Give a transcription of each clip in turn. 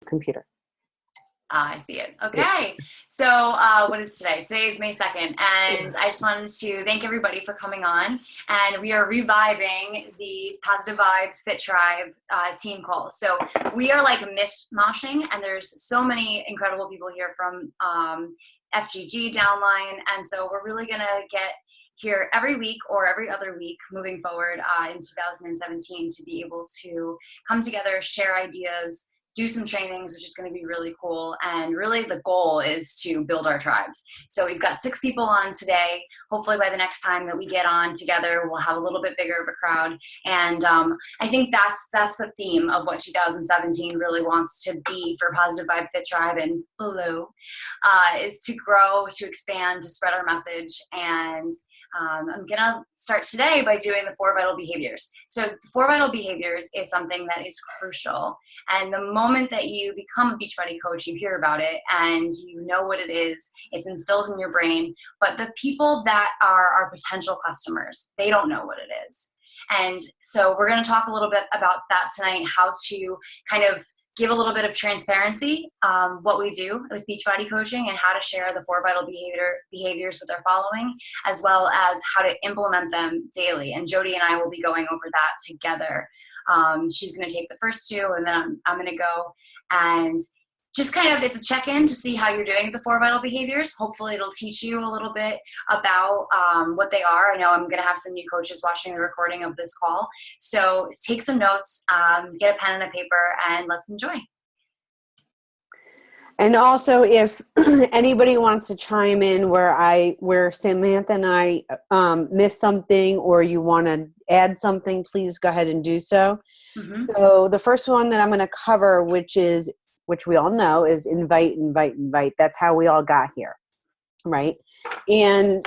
computer. I see it. Okay. So what is today? Today is May 2nd. And I just wanted to thank everybody for coming on. And we are reviving the Positive Vibes Fit Tribe team calls. So we are like mishmashing, and there's so many incredible people here from FGG downline. And so we're really going to get here every week or every other week moving forward in 2017 to be able to come together, share ideas, do some trainings, which is going to be really cool. And really the goal is to build our tribes. So we've got 6 people on today. Hopefully by the next time that we get on together, we'll have a little bit bigger of a crowd. And I think that's the theme of what 2017 really wants to be for Positive Vibe Fit Tribe and below, is to grow, to expand, to spread our message. And I'm going to start today by doing the 4 vital behaviors. So the 4 vital behaviors is something that is crucial. And the moment that you become a Beachbody coach, you hear about it and you know what it is. It's instilled in your brain. But the people that are our potential customers, they don't know what it is. And so we're going to talk a little bit about that tonight, how to kind of give a little bit of transparency, what we do with Beachbody coaching and how to share the 4 vital behaviors with our following, as well as how to implement them daily. And Jody and I will be going over that together. She's going to take the first 2, and then I'm going to go and just kind of, it's a check-in to see how you're doing with the 4 vital behaviors. Hopefully it'll teach you a little bit about what they are. I know I'm going to have some new coaches watching the recording of this call. So take some notes, get a pen and a paper, and let's enjoy. And also, if anybody wants to chime in where Samantha and I missed something, or you want to add something, please go ahead and do so. Mm-hmm. So the first one that I'm going to cover, which we all know, is invite. That's how we all got here, right? And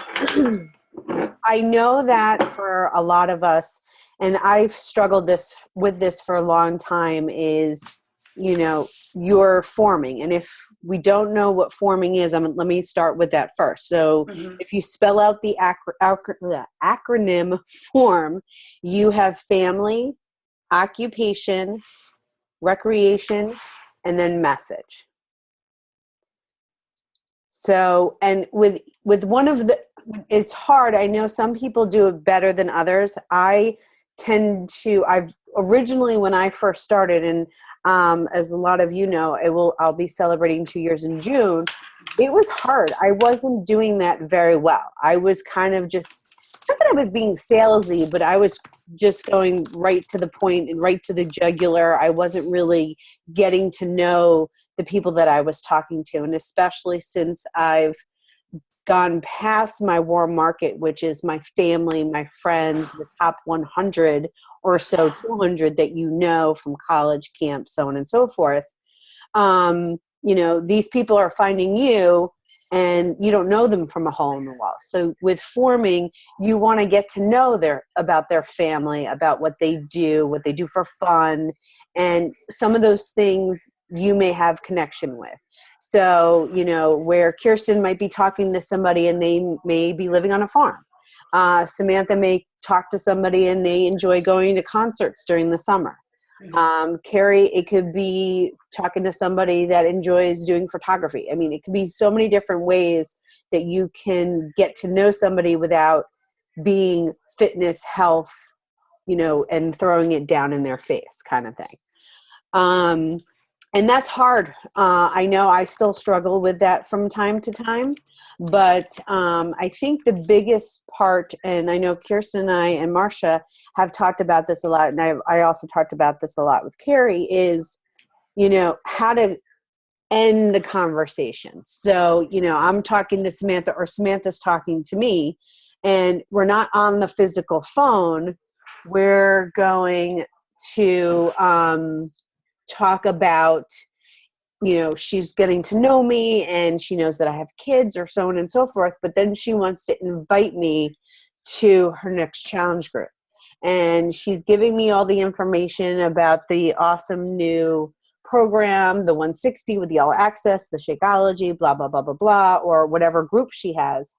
I know that for a lot of us, and I've struggled with this for a long time, is, you're forming. And if we don't know what forming is, let me start with that first. So if you spell out the acronym form, you have family, occupation, recreation, and then message. So, and with one of it's hard. I know some people do it better than others. I've originally, when I first started, and as a lot of you know, I'll be celebrating 2 years in June. It was hard. I wasn't doing that very well. I was kind of just, not that I was being salesy, but I was just going right to the point and right to the jugular. I wasn't really getting to know the people that I was talking to. And especially since I've gone past my warm market, which is my family, my friends, the top 100 or so, 200 that you know from college, camp, so on and so forth. These people are finding you, and you don't know them from a hole in the wall. So with forming, you want to get to know about their family, about what they do for fun, and some of those things you may have connection with. So, where Kirsten might be talking to somebody and they may be living on a farm. Samantha may talk to somebody and they enjoy going to concerts during the summer. Carrie, it could be talking to somebody that enjoys doing photography. I mean, it could be so many different ways that you can get to know somebody without being fitness, health, and throwing it down in their face kind of thing. And that's hard. I know I still struggle with that from time to time, but I think the biggest part, and I know Kirsten and I and Marcia have talked about this a lot, and I also talked about this a lot with Carrie, is, how to end the conversation. So, I'm talking to Samantha, or Samantha's talking to me, and we're not on the physical phone. We're going to talk about, she's getting to know me and she knows that I have kids or so on and so forth, but then she wants to invite me to her next challenge group. And she's giving me all the information about the awesome new program, the 160 with the all access, the Shakeology, blah, blah, blah, blah, blah, or whatever group she has.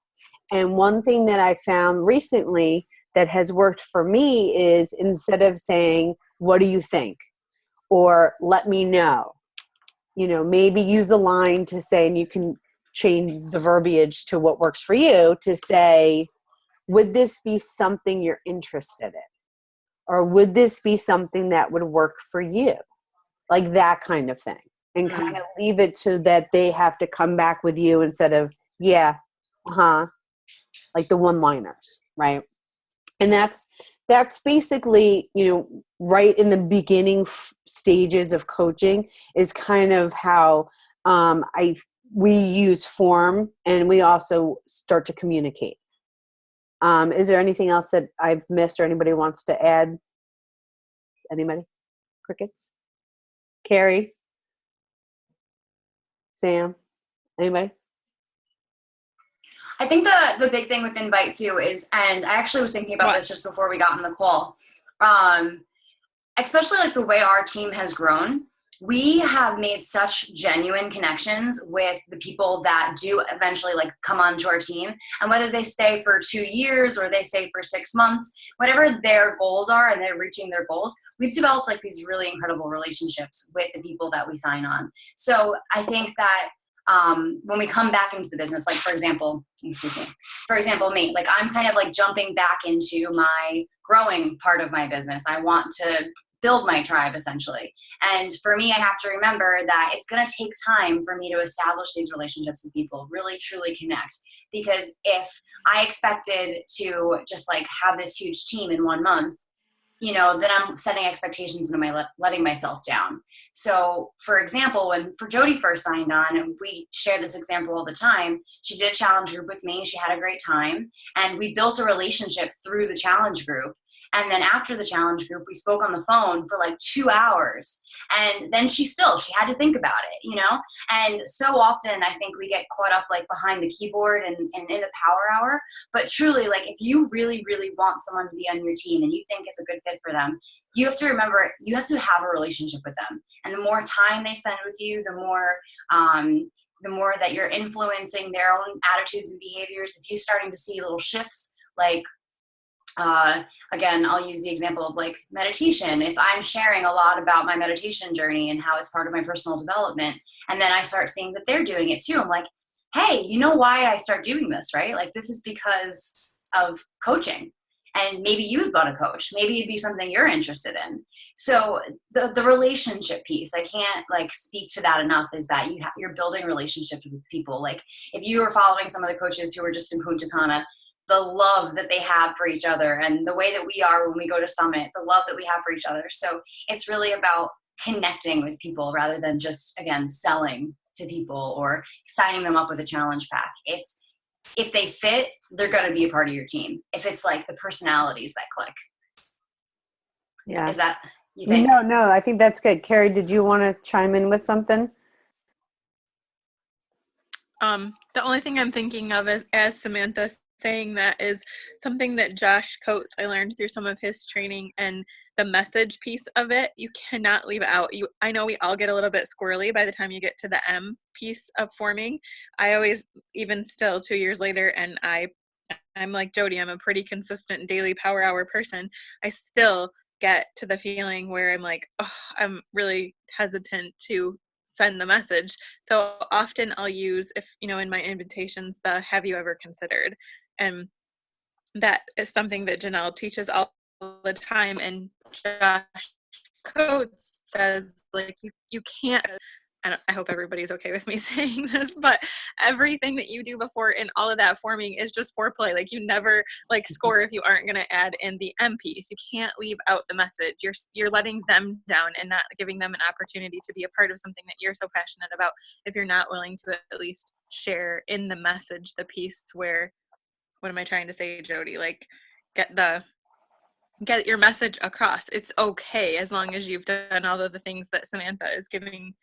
And one thing that I found recently that has worked for me is, instead of saying, "What do you think?" or "Let me know," maybe use a line to say, and you can change the verbiage to what works for you, to say, would this be something you're interested in? Or would this be something that would work for you? Like that kind of thing. And kind of leave it to that they have to come back with you instead of, yeah, like the one-liners, right? And that's basically, right in the beginning stages of coaching is kind of how we use form, and we also start to communicate. Is there anything else that I've missed or anybody wants to add? Anybody? Crickets? Carrie? Sam? Anybody? I think the big thing with Invite too is, and I actually was thinking about this just before we got on the call, especially like the way our team has grown, we have made such genuine connections with the people that do eventually like come onto our team, and whether they stay for 2 years or they stay for 6 months, whatever their goals are and they're reaching their goals, we've developed like these really incredible relationships with the people that we sign on. So I think that when we come back into the business, like for example, me, like I'm kind of like jumping back into my growing part of my business. I want to build my tribe essentially. And for me, I have to remember that it's going to take time for me to establish these relationships with people, really truly connect. Because if I expected to just like have this huge team in 1 month, then I'm setting expectations and I'm letting myself down. So for example, when Jody first signed on, and we share this example all the time, she did a challenge group with me. She had a great time, and we built a relationship through the challenge group. And then after the challenge group, we spoke on the phone for like 2 hours. And then she had to think about it, And so often I think we get caught up like behind the keyboard and in the power hour. But truly, like if you really, really want someone to be on your team and you think it's a good fit for them, you have to remember, you have to have a relationship with them. And the more time they spend with you, the more that you're influencing their own attitudes and behaviors. If you're starting to see little shifts, like again, I'll use the example of like meditation. If I'm sharing a lot about my meditation journey and how it's part of my personal development, and then I start seeing that they're doing it too, I'm like, hey, you know why I start doing this, right? Like this is because of coaching. And maybe you'd want a coach. Maybe it'd be something you're interested in. So the relationship piece, I can't like speak to that enough, is that you're building relationships with people. Like if you were following some of the coaches who were just in Punta Cana, the love that they have for each other, and the way that we are when we go to Summit, the love that we have for each other. So it's really about connecting with people rather than just, again, selling to people or signing them up with a challenge pack. It's, if they fit, they're going to be a part of your team. If it's like the personalities that click. Yeah. Is that, you think? No, I think that's good. Carrie, did you want to chime in with something? The only thing I'm thinking of is, as Samantha saying that, is something that Josh Coates, I learned through some of his training, and the message piece of it, you cannot leave out. I know we all get a little bit squirrely by the time you get to the M piece of forming. I always, even still 2 years later, and I'm like Jody, I'm a pretty consistent daily power hour person. I still get to the feeling where I'm like, oh, I'm really hesitant to send the message. So often I'll use, if in my invitations, the have you ever considered, and that is something that Janelle teaches all the time. And Josh Coates says, like, you can't, I hope everybody's okay with me saying this, but everything that you do before in all of that forming is just foreplay. Like you never like score if you aren't going to add in the M piece. You can't leave out the message. You're letting them down and not giving them an opportunity to be a part of something that you're so passionate about if you're not willing to at least share in the message the piece where, what am I trying to say, Jody? Like get your message across. It's okay as long as you've done all of the things that Samantha is giving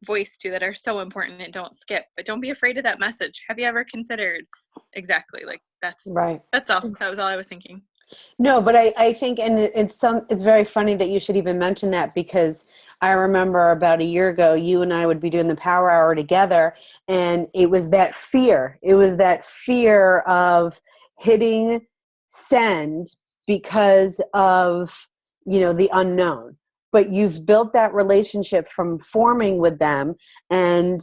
voice to that are so important, and don't skip. But don't be afraid of that message. Have you ever considered? Exactly. Like that's right. That's all. That was all I was thinking. No, but I think, and it's very funny that you should even mention that, because I remember about a year ago, you and I would be doing the power hour together, and it was that fear. It was that fear of hitting send because of, the unknown. but you've built that relationship from forming with them, and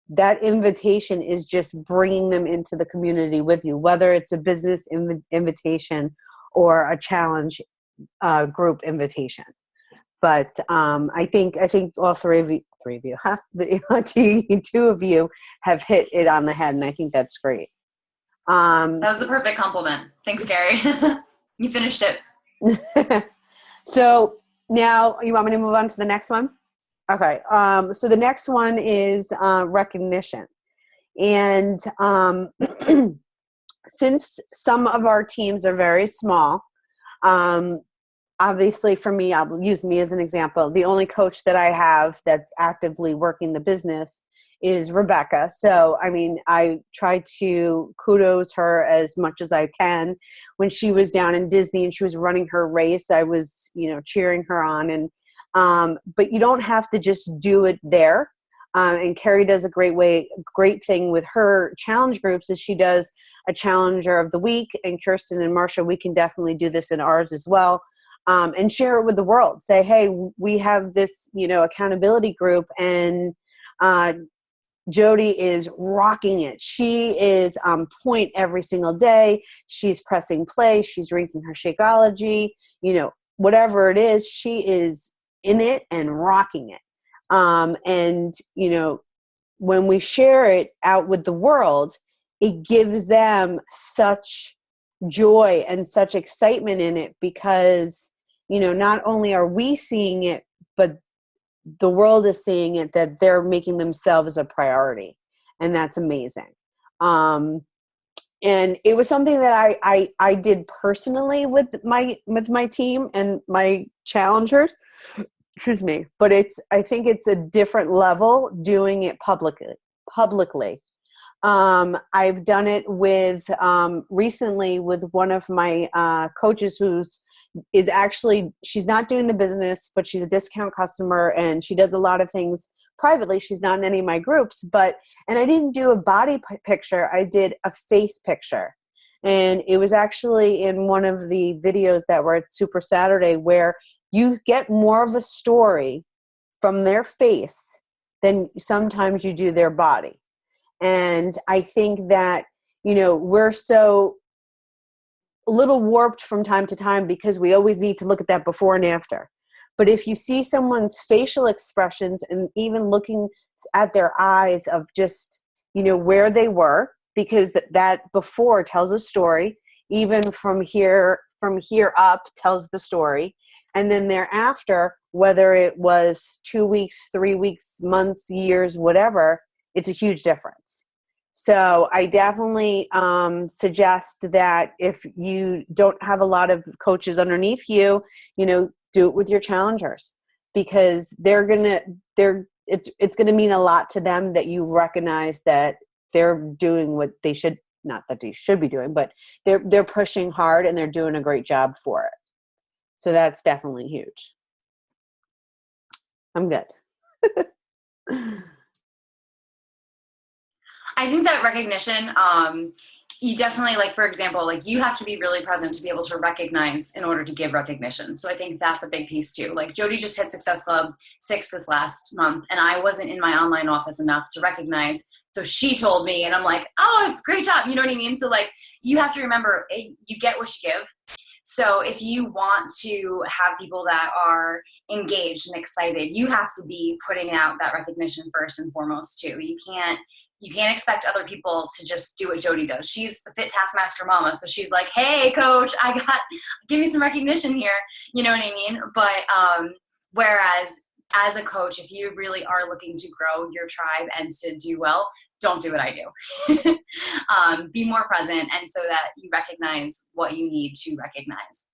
that invitation is just bringing them into the community with you, whether it's a business invitation or a challenge group invitation. But I think all three of you, huh? Two of you have hit it on the head, and I think that's great. That was the perfect compliment. Thanks, Gary. You finished it. So now you want me to move on to the next one? Okay. So the next one is recognition. And since some of our teams are very small, obviously for me, I'll use me as an example. The only coach that I have that's actively working the business is Rebecca. So, I mean, I try to kudos her as much as I can. When she was down in Disney and she was running her race, I was, cheering her on. And but you don't have to just do it there. And Carrie does a great thing with her challenge groups is she does a challenger of the week, and Kirsten and Marcia, we can definitely do this in ours as well. And share it with the world. Say, hey, we have this, accountability group, and Jody is rocking it. She is on point every single day. She's pressing play. She's drinking her Shakeology. Whatever it is, she is in it and rocking it. And when we share it out with the world, it gives them such joy and such excitement in it because, not only are we seeing it, but the world is seeing it, that they're making themselves a priority. And that's amazing. And it was something that I did personally with my team and my challengers, excuse me, but I think it's a different level doing it publicly. I've done it with recently with one of my coaches she's not doing the business, but she's a discount customer and she does a lot of things privately. She's not in any of my groups, and I didn't do a body picture. I did a face picture. And it was actually in one of the videos that were at Super Saturday where you get more of a story from their face than sometimes you do their body. And I think that, we're so a little warped from time to time because we always need to look at that before and after. But if you see someone's facial expressions and even looking at their eyes of just, where they were, because that before tells a story, even from here up tells the story. And then thereafter, whether it was 2 weeks, 3 weeks, months, years, whatever, it's a huge difference. So I definitely suggest that if you don't have a lot of coaches underneath you, do it with your challengers, because it's gonna mean a lot to them that you recognize that they're doing what they should, not that they should be doing, but they're pushing hard and they're doing a great job for it. So that's definitely huge. I'm good. I think that recognition, you definitely, for example, you have to be really present to be able to recognize in order to give recognition. So I think that's a big piece too. Jody just hit Success Club 6 this last month, and I wasn't in my online office enough to recognize. So she told me, and I'm like, oh, it's a great job. You know what I mean? So you have to remember, you get what you give. So if you want to have people that are engaged and excited, you have to be putting out that recognition first and foremost too. You can't expect other people to just do what Jody does. She's the fit taskmaster mama. So she's like, hey coach, give me some recognition here. You know what I mean? But, whereas as a coach, if you really are looking to grow your tribe and to do well, don't do what I do. Be more present, and so that you recognize what you need to recognize.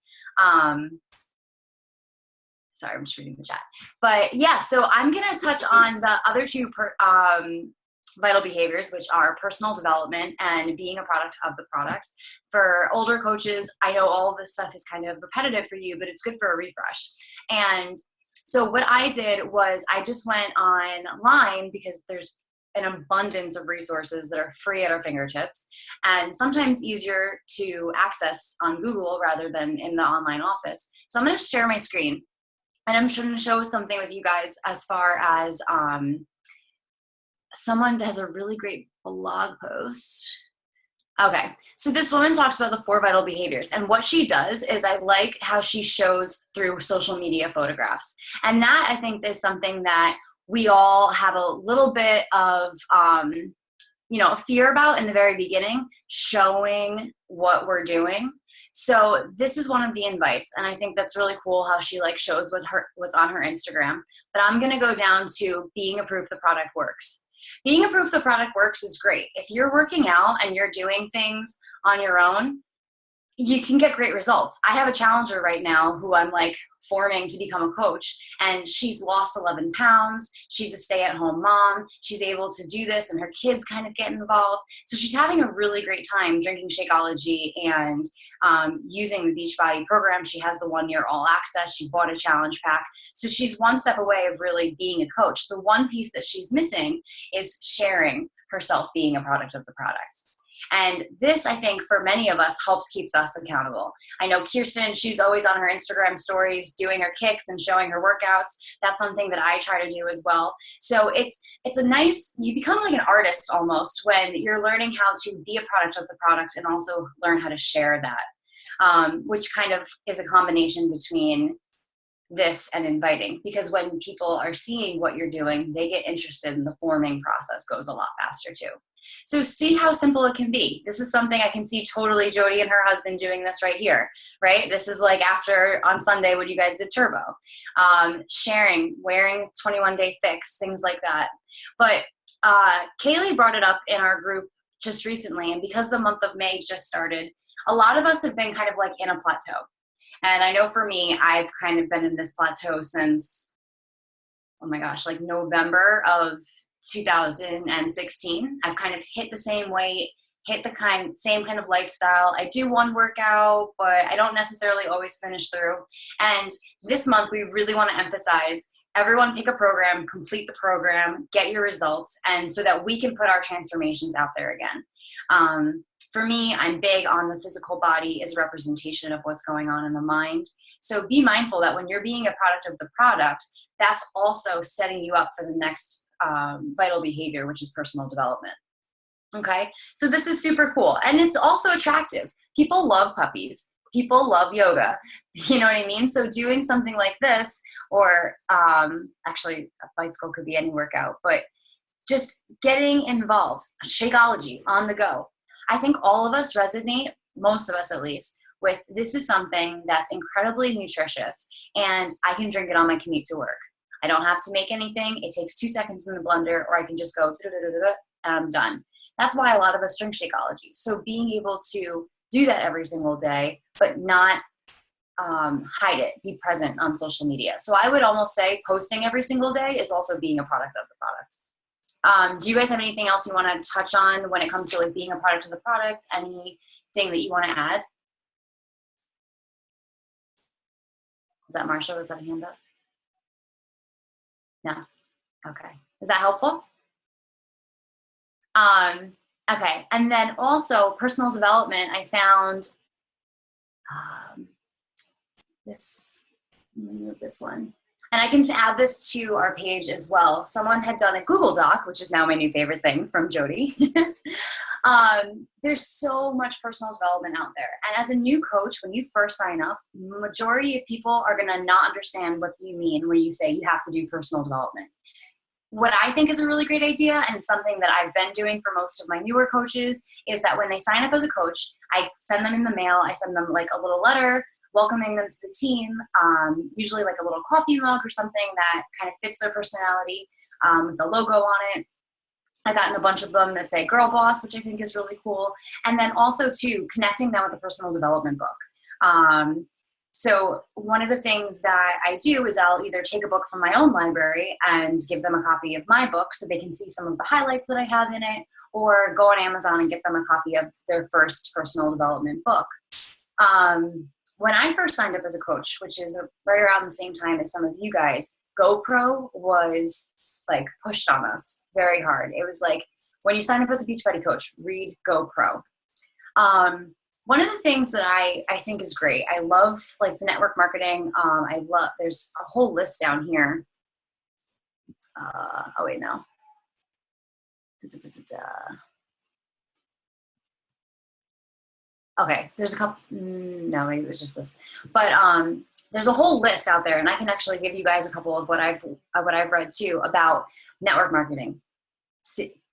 Sorry, I'm just reading the chat. But yeah, so I'm going to touch on the other two vital behaviors, which are personal development and being a product of the product. For older coaches, I know all of this stuff is kind of repetitive for you, but it's good for a refresh. And so what I did was I just went online because there's an abundance of resources that are free at our fingertips and sometimes easier to access on Google rather than in the online office. So I'm going to share my screen. And I'm trying to show something with you guys as far as someone has a really great blog post. Okay, so this woman talks about the 4 vital behaviors, and what she does is I like how she shows through social media photographs. And that, I think, is something that we all have a little bit of fear about in the very beginning, showing what we're doing. So this is one of the invites, and I think that's really cool how she like shows what's on her Instagram. But I'm gonna go down to being a proof the product works. Being a proof the product works is great. If you're working out and you're doing things on your own, you can get great results. I have a challenger right now who I'm like forming to become a coach, and she's lost 11 pounds. She's a stay-at-home mom. She's able to do this, and her kids kind of get involved. So she's having a really great time drinking Shakeology and using the Beachbody program. She has the 1-year all access. She bought a challenge pack. So she's one step away of really being a coach. The one piece that she's missing is sharing herself being a product of the product. And this, I think, for many of us helps keeps us accountable. I know Kirsten, she's always on her Instagram stories doing her kicks and showing her workouts. That's something that I try to do as well. So it's a nice, you become like an artist almost when you're learning how to be a product of the product and also learn how to share that, which kind of is a combination between this and inviting, because when people are seeing what you're doing, they get interested and the forming process goes a lot faster too. So see how simple it can be. This is something I can see totally Jody and her husband doing this right here, right? This is like after on Sunday when you guys did Turbo. Sharing, wearing 21-day fix, things like that. But Kaylee brought it up in our group just recently, and because the month of May just started, a lot of us have been kind of like in a plateau. And I know for me, I've kind of been in this plateau since, oh my gosh, like November of 2016. I've kind of hit the same weight, hit the same kind of lifestyle. I do one workout, but I don't necessarily always finish through. And this month, we really want to emphasize everyone pick a program, complete the program, get your results, and so that we can put our transformations out there again. For me, I'm big on the physical body as a representation of what's going on in the mind. So be mindful that when you're being a product of the product, that's also setting you up for the next vital behavior, which is personal development. Okay, so this is super cool. And it's also attractive. People love puppies. People love yoga. You know what I mean? So doing something like this, or actually a bicycle could be any workout, but just getting involved, Shakeology on the go. I think all of us resonate, most of us at least, with this is something that's incredibly nutritious and I can drink it on my commute to work. I don't have to make anything. It takes 2 seconds in the blender, or I can just go and I'm done. That's why a lot of us drink Shakeology. So being able to do that every single day, but not hide it, be present on social media. So I would almost say posting every single day is also being a product of the product. Do you guys have anything else you want to touch on when it comes to like being a product of the product? Anything that you want to add? Was that Marsha? Was that a hand up? No. Okay. Is that helpful? Okay. And then also personal development. I found this. Let me move this one. And I can add this to our page as well. Someone had done a Google Doc, which is now my new favorite thing from Jody. There's so much personal development out there. And as a new coach, when you first sign up, majority of people are going to not understand what you mean when you say you have to do personal development. What I think is a really great idea, and something that I've been doing for most of my newer coaches, is that when they sign up as a coach, I send them in the mail. I send them like a little letter welcoming them to the team, usually like a little coffee mug or something that kind of fits their personality with the logo on it. I've gotten a bunch of them that say Girl Boss, which I think is really cool. And then also too, connecting them with a personal development book. So one of the things that I do is I'll either take a book from my own library and give them a copy of my book so they can see some of the highlights that I have in it, or go on Amazon and get them a copy of their first personal development book. When I first signed up as a coach, which is right around the same time as some of you guys, GoPro was like pushed on us very hard. It was like, when you sign up as a Beachbody coach, read GoPro. One of the things that I think is great, I love like the network marketing. There's a whole list down here. Oh wait, no. Okay, there's a couple, no, maybe it was just this. But there's a whole list out there, and I can actually give you guys a couple of what I've read too about network marketing.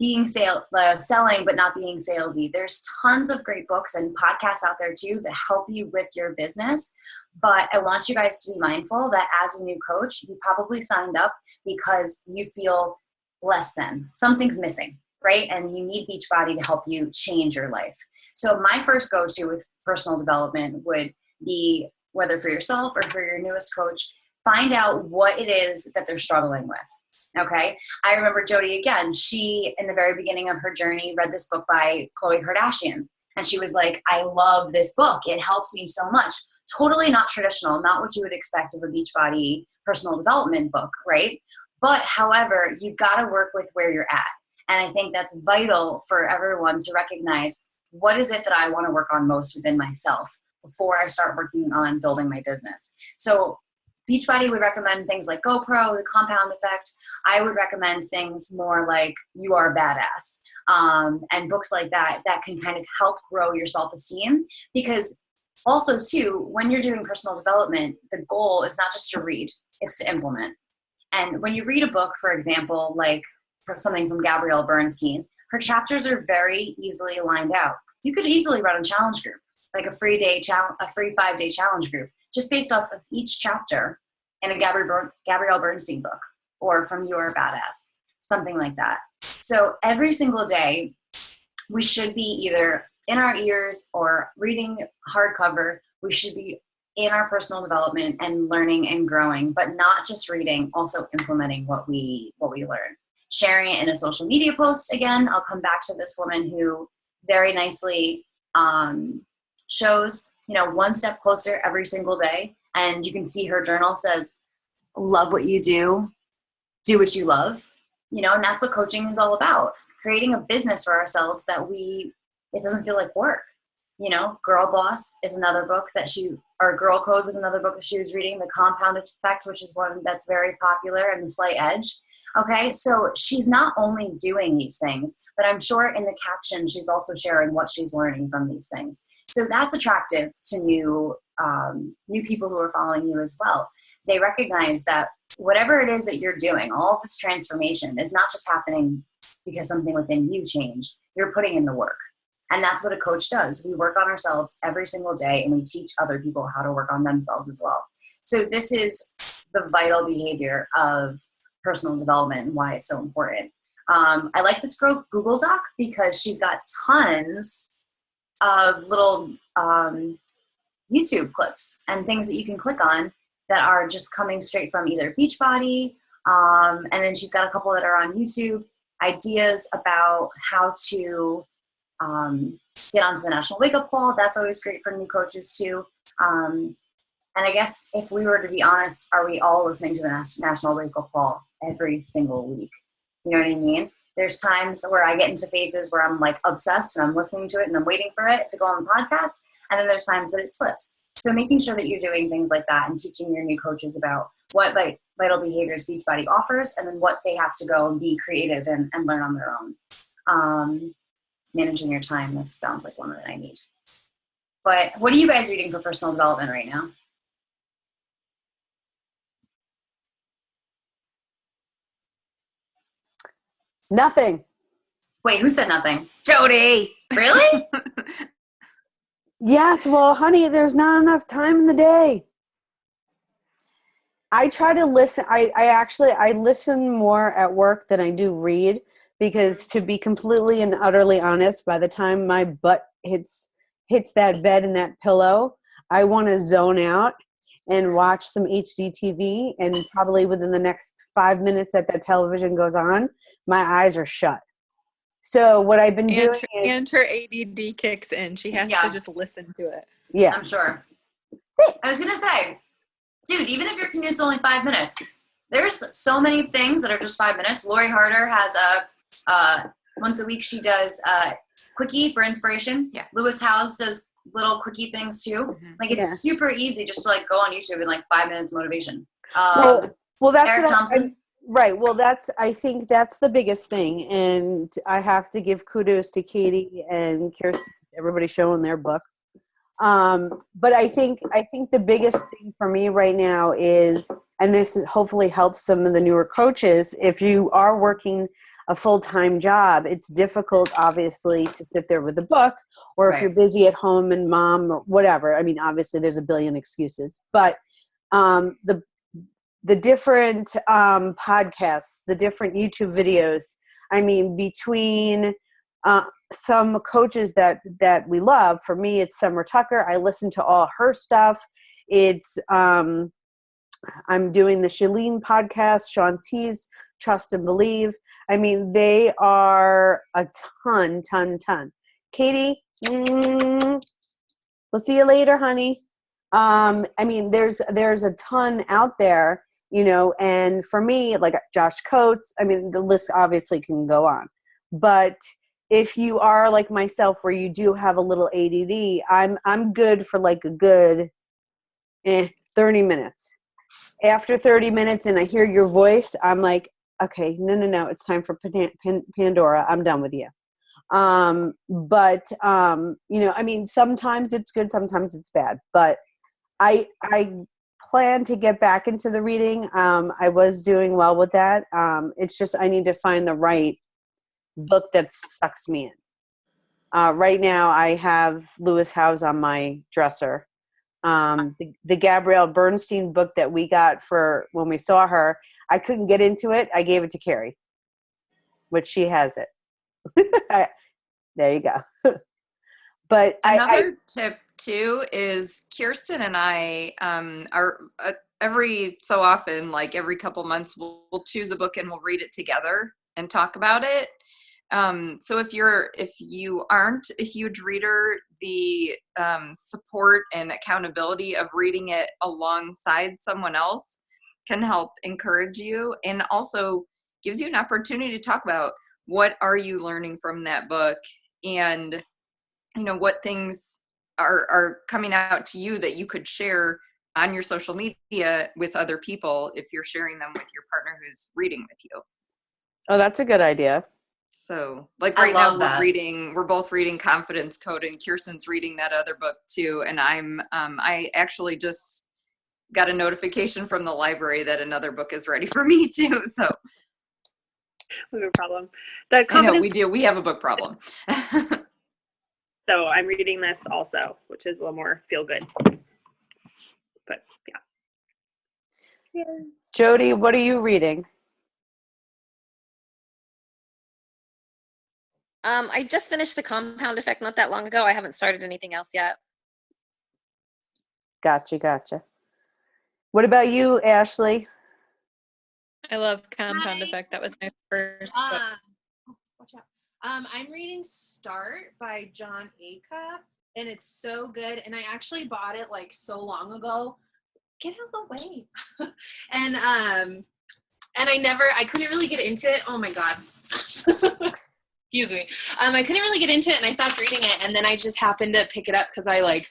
Being selling but not being salesy. There's tons of great books and podcasts out there too that help you with your business. But I want you guys to be mindful that as a new coach, you probably signed up because you feel less than. Something's missing, right? And you need Beachbody to help you change your life. So my first go-to with personal development would be, whether for yourself or for your newest coach, find out what it is that they're struggling with. Okay. I remember Jody again, she, in the very beginning of her journey, read this book by Khloe Kardashian. And she was like, I love this book. It helps me so much. Totally not traditional, not what you would expect of a Beachbody personal development book, right? But however, you got to work with where you're at. And I think that's vital for everyone to recognize, what is it that I want to work on most within myself before I start working on building my business. So Beachbody would recommend things like GoPro, the compound effect. I would recommend things more like You Are Badass, and books like that can kind of help grow your self-esteem. Because also too, when you're doing personal development, the goal is not just to read, it's to implement. And when you read a book, for example, like for something from Gabrielle Bernstein, her chapters are very easily lined out. You could easily run a challenge group, like a free 5-day challenge group, just based off of each chapter in a Gabrielle Bernstein book, or from You Are Badass, something like that. So every single day, we should be either in our ears or reading hardcover. We should be in our personal development and learning and growing, but not just reading, also implementing what we learn. Sharing it in a social media post. Again, I'll come back to this woman who very nicely shows, one step closer every single day. And you can see her journal says, love what you do what you love, and that's what coaching is all about. Creating a business for ourselves that it doesn't feel like work. Girl Boss is another book Girl Code was another book that she was reading, The Compound Effect, which is one that's very popular, and The Slight Edge. Okay, so she's not only doing these things, but I'm sure in the caption, she's also sharing what she's learning from these things. So that's attractive to new people who are following you as well. They recognize that whatever it is that you're doing, all of this transformation is not just happening because something within you changed. You're putting in the work. And that's what a coach does. We work on ourselves every single day, and we teach other people how to work on themselves as well. So this is the vital behavior of personal development and why it's so important. I like this girl Google Doc because she's got tons of little YouTube clips and things that you can click on that are just coming straight from either Beachbody, and then she's got a couple that are on YouTube, ideas about how to get onto the National Wake Up Call. That's always great for new coaches too. And I guess if we were to be honest, are we all listening to the National Wake Up Call every single week? You know what I mean? There's times where I get into phases where I'm like obsessed and I'm listening to it and I'm waiting for it to go on the podcast. And then there's times that it slips. So making sure that you're doing things like that and teaching your new coaches about what vital behaviors Beachbody offers, and then what they have to go and be creative and learn on their own. Managing your time, that sounds like one that I need. But what are you guys reading for personal development right now? Nothing. Wait, who said nothing? Jody. Really? Yes, well, honey, there's not enough time in the day. I try to listen. I listen more at work than I do read, because to be completely and utterly honest, by the time my butt hits that bed and that pillow, I want to zone out and watch some HGTV, and probably within the next 5 minutes that television goes on, my eyes are shut. So what I've been doing is... And her ADD kicks in. She has to just listen to it. Yeah. I'm sure. I was going to say, dude, even if your commute's only 5 minutes, there's so many things that are just 5 minutes. Lori Harder has once a week she does quickie for inspiration. Yeah. Lewis Howes does little quickie things too. Like it's Yeah. super easy just to like go on YouTube and like 5 minutes motivation. Well, that's Eric what Thompson. right. Well, I think that's the biggest thing. And I have to give kudos to Katie and Kirsten, everybody showing their books. But I think the biggest thing for me right now is, and this hopefully helps some of the newer coaches, if you are working a full-time job, it's difficult, obviously, to sit there with a book, or if Right. you're busy at home and mom or whatever. I mean, obviously there's a billion excuses, but the different podcasts, the different YouTube videos, I mean, between some coaches that we love, for me, it's Summer Tucker. I listen to all her stuff. It's, I'm doing the Shalene podcast, Shaun T's Trust and Believe. I mean, they are a ton. Katie, we'll see you later, honey. I mean, there's a ton out there, you know, and for me, like Josh Coates, I mean, the list obviously can go on. But if you are like myself, where you do have a little ADD, I'm good for like a good 30 minutes. After 30 minutes and I hear your voice, I'm like, okay, no, it's time for Pandora. I'm done with you. But you know, I mean, sometimes it's good, sometimes it's bad, but I plan to get back into the reading. I was doing well with that. It's just, I need to find the right book that sucks me in. Right now I have Lewis Howes on my dresser. The Gabrielle Bernstein book that we got for when we saw her, I couldn't get into it. I gave it to Carrie, which she has it. There you go. But another tip too is Kirsten and I are every so often, like every couple months, we'll choose a book and we'll read it together and talk about it. So if you aren't a huge reader, the support and accountability of reading it alongside someone else can help encourage you, and also gives you an opportunity to talk about what are you learning from that book, and you know what things are coming out to you that you could share on your social media with other people if you're sharing them with your partner who's reading with you. Oh, that's a good idea. So like I right now love that. we're both reading Confidence Code, and Kirsten's reading that other book too. And I actually just got a notification from the library that another book is ready for me too. So We have a problem. The I know confidence. we do. We have a book problem. So I'm reading this also, which is a little more feel good. But yeah. Jody, what are you reading? I just finished The Compound Effect not that long ago. I haven't started anything else yet. Gotcha. What about you, Ashley? I love Compound Hi. Effect. That was my first book. Watch out. I'm reading Start by John Acuff, and it's so good. And I actually bought it like so long ago. Get out of the way. and I couldn't really get into it. Oh my god. Excuse me. I couldn't really get into it, and I stopped reading it. And then I just happened to pick it up because I like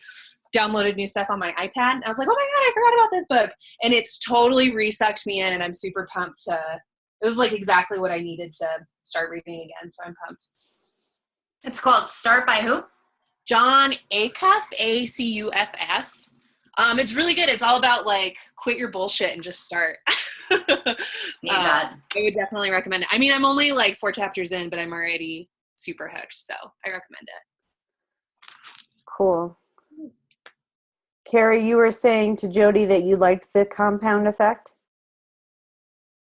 downloaded new stuff on my iPad. And I was like, oh my god, I forgot about this book. And it's totally re-sucked me in, and I'm super pumped to. It was like exactly what I needed to start reading again, so I'm pumped. It's called Start by who? John Acuff, Acuff. It's really good. It's all about like quit your bullshit and just start. Need that. I would definitely recommend it. I mean, I'm only like 4 chapters in, but I'm already super hooked, so I recommend it. Cool. Carrie, you were saying to Jody that you liked The Compound Effect?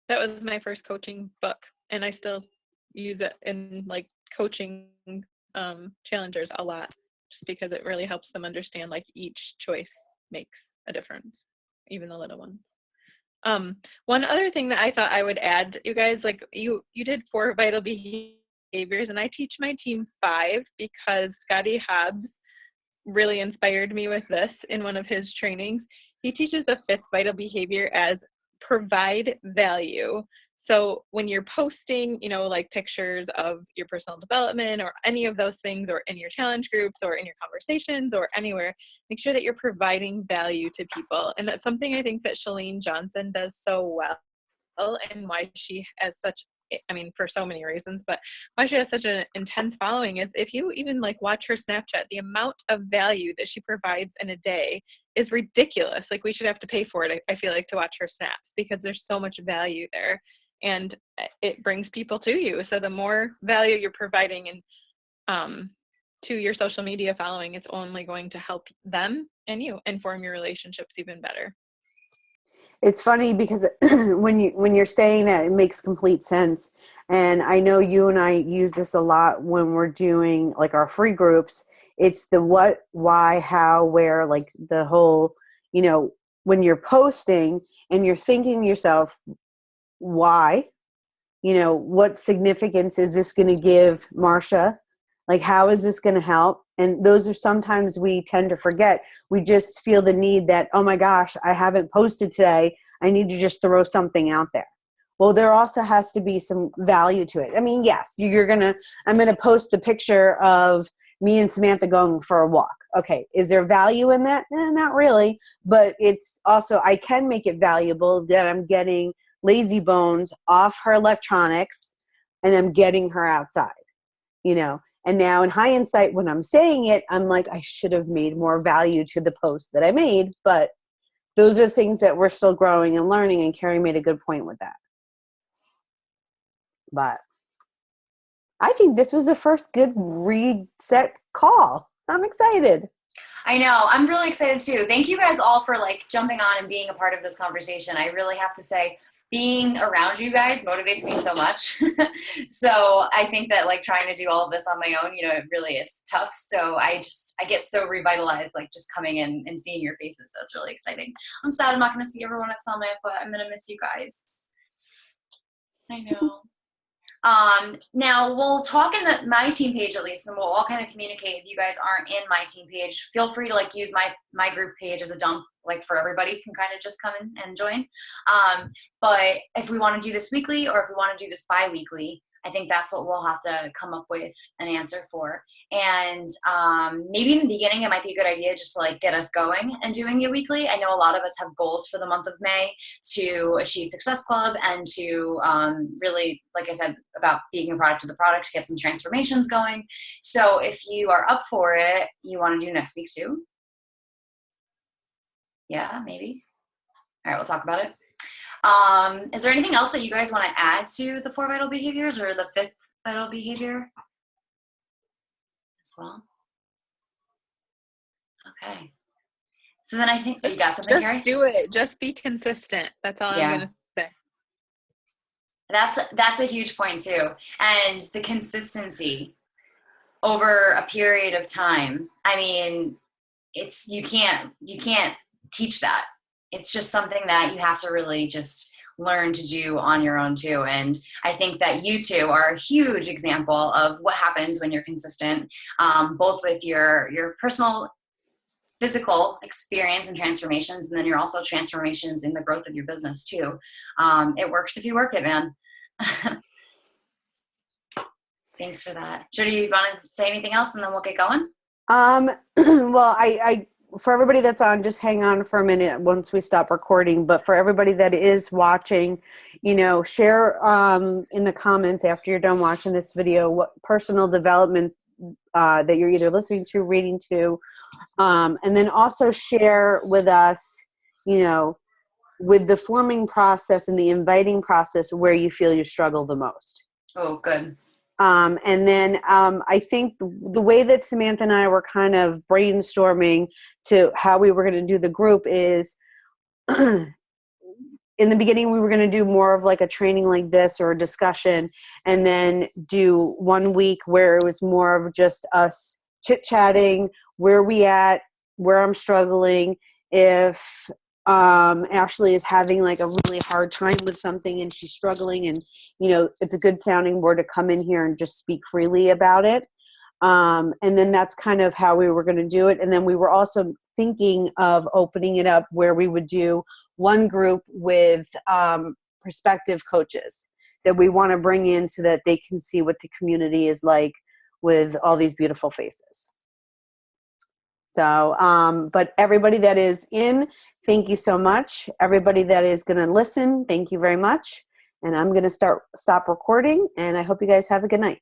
That was my first coaching book, and I still use it in like coaching challengers a lot, just because it really helps them understand like each choice makes a difference, even the little ones. One other thing that I thought I would add, you guys, like you did 4 vital behaviors, and I teach my team 5 because Scotty Hobbs really inspired me with this in one of his trainings. He teaches the 5th vital behavior as provide value. So when you're posting, you know, like pictures of your personal development or any of those things, or in your challenge groups or in your conversations or anywhere, make sure that you're providing value to people. And that's something I think that Shalene Johnson does so well, and why she has such, I mean, for so many reasons, but why she has such an intense following is if you even like watch her Snapchat, the amount of value that she provides in a day is ridiculous. Like we should have to pay for it, I feel like, to watch her snaps, because there's so much value there and it brings people to you. So the more value you're providing and to your social media following, it's only going to help them and you and form your relationships even better. It's funny because when you're saying that, it makes complete sense. And I know you and I use this a lot when we're doing like our free groups. It's the what, why, how, where, like the whole, you know, when you're posting and you're thinking to yourself, why, you know, what significance is this going to give Marsha? Like, how is this going to help? And those are sometimes we tend to forget. We just feel the need that, oh my gosh, I haven't posted today. I need to just throw something out there. Well, there also has to be some value to it. I mean, yes, I'm going to post a picture of me and Samantha going for a walk. Okay. Is there value in that? Not really, but it's also, I can make it valuable that I'm getting lazy bones off her electronics and I'm getting her outside, you know. And now in hindsight, when I'm saying it, I'm like, I should have made more value to the post that I made. But those are things that we're still growing and learning, and Carrie made a good point with that. But I think this was the first good reset call. I'm excited. I know. I'm really excited too. Thank you guys all for like jumping on and being a part of this conversation. I really have to say, being around you guys motivates me so much. So I think that like trying to do all of this on my own, you know, it's tough. So I get so revitalized, like just coming in and seeing your faces. So it's really exciting. I'm sad I'm not going to see everyone at Summit, but I'm going to miss you guys. I know. Now we'll talk in my team page at least, and we'll all kind of communicate. If you guys aren't in my team page, feel free to like use my group page as a dump, like for everybody can kind of just come in and join. But if we want to do this weekly or if we want to do this bi-weekly, I think that's what we'll have to come up with an answer for. And maybe in the beginning, it might be a good idea just to like get us going and doing it weekly. I know a lot of us have goals for the month of May to achieve Success Club and to really, like I said, about being a product of the product, to get some transformations going. So if you are up for it, you want to do next week too? Yeah, maybe. All right, we'll talk about it. Is there anything else that you guys want to add to the 4 vital behaviors or the 5th vital behavior as well? Okay. So then I think you got something, Carrie? Just do it. Just be consistent. That's all I'm going to say. That's a huge point too. And the consistency over a period of time. I mean, you can't teach that. It's just something that you have to really just learn to do on your own too. And I think that you two are a huge example of what happens when you're consistent, both with your personal physical experience and transformations, and then you're also transformations in the growth of your business too. It works if you work it, man. Thanks for that. Judy, you want to say anything else and then we'll get going? Well, I for everybody that's on, just hang on for a minute once we stop recording. But for everybody that is watching, you know, share in the comments after you're done watching this video what personal development that you're either listening to, reading to, and then also share with us, you know, with the forming process and the inviting process where you feel you struggle the most. Oh, good. And then I think the way that Samantha and I were kind of brainstorming to how we were going to do the group is in the beginning, we were going to do more of like a training like this or a discussion, and then do 1 week where it was more of just us chit-chatting, where we at, where I'm struggling, if Ashley is having like a really hard time with something and she's struggling, and you know, it's a good sounding board to come in here and just speak freely about it. And then that's kind of how we were going to do it. And then we were also thinking of opening it up where we would do one group with prospective coaches. that we want to bring in so that they can see what the community is like with all these beautiful faces. So, but everybody that is in, thank you so much. Everybody that is going to listen, thank you very much. And I'm going to stop recording, and I hope you guys have a good night.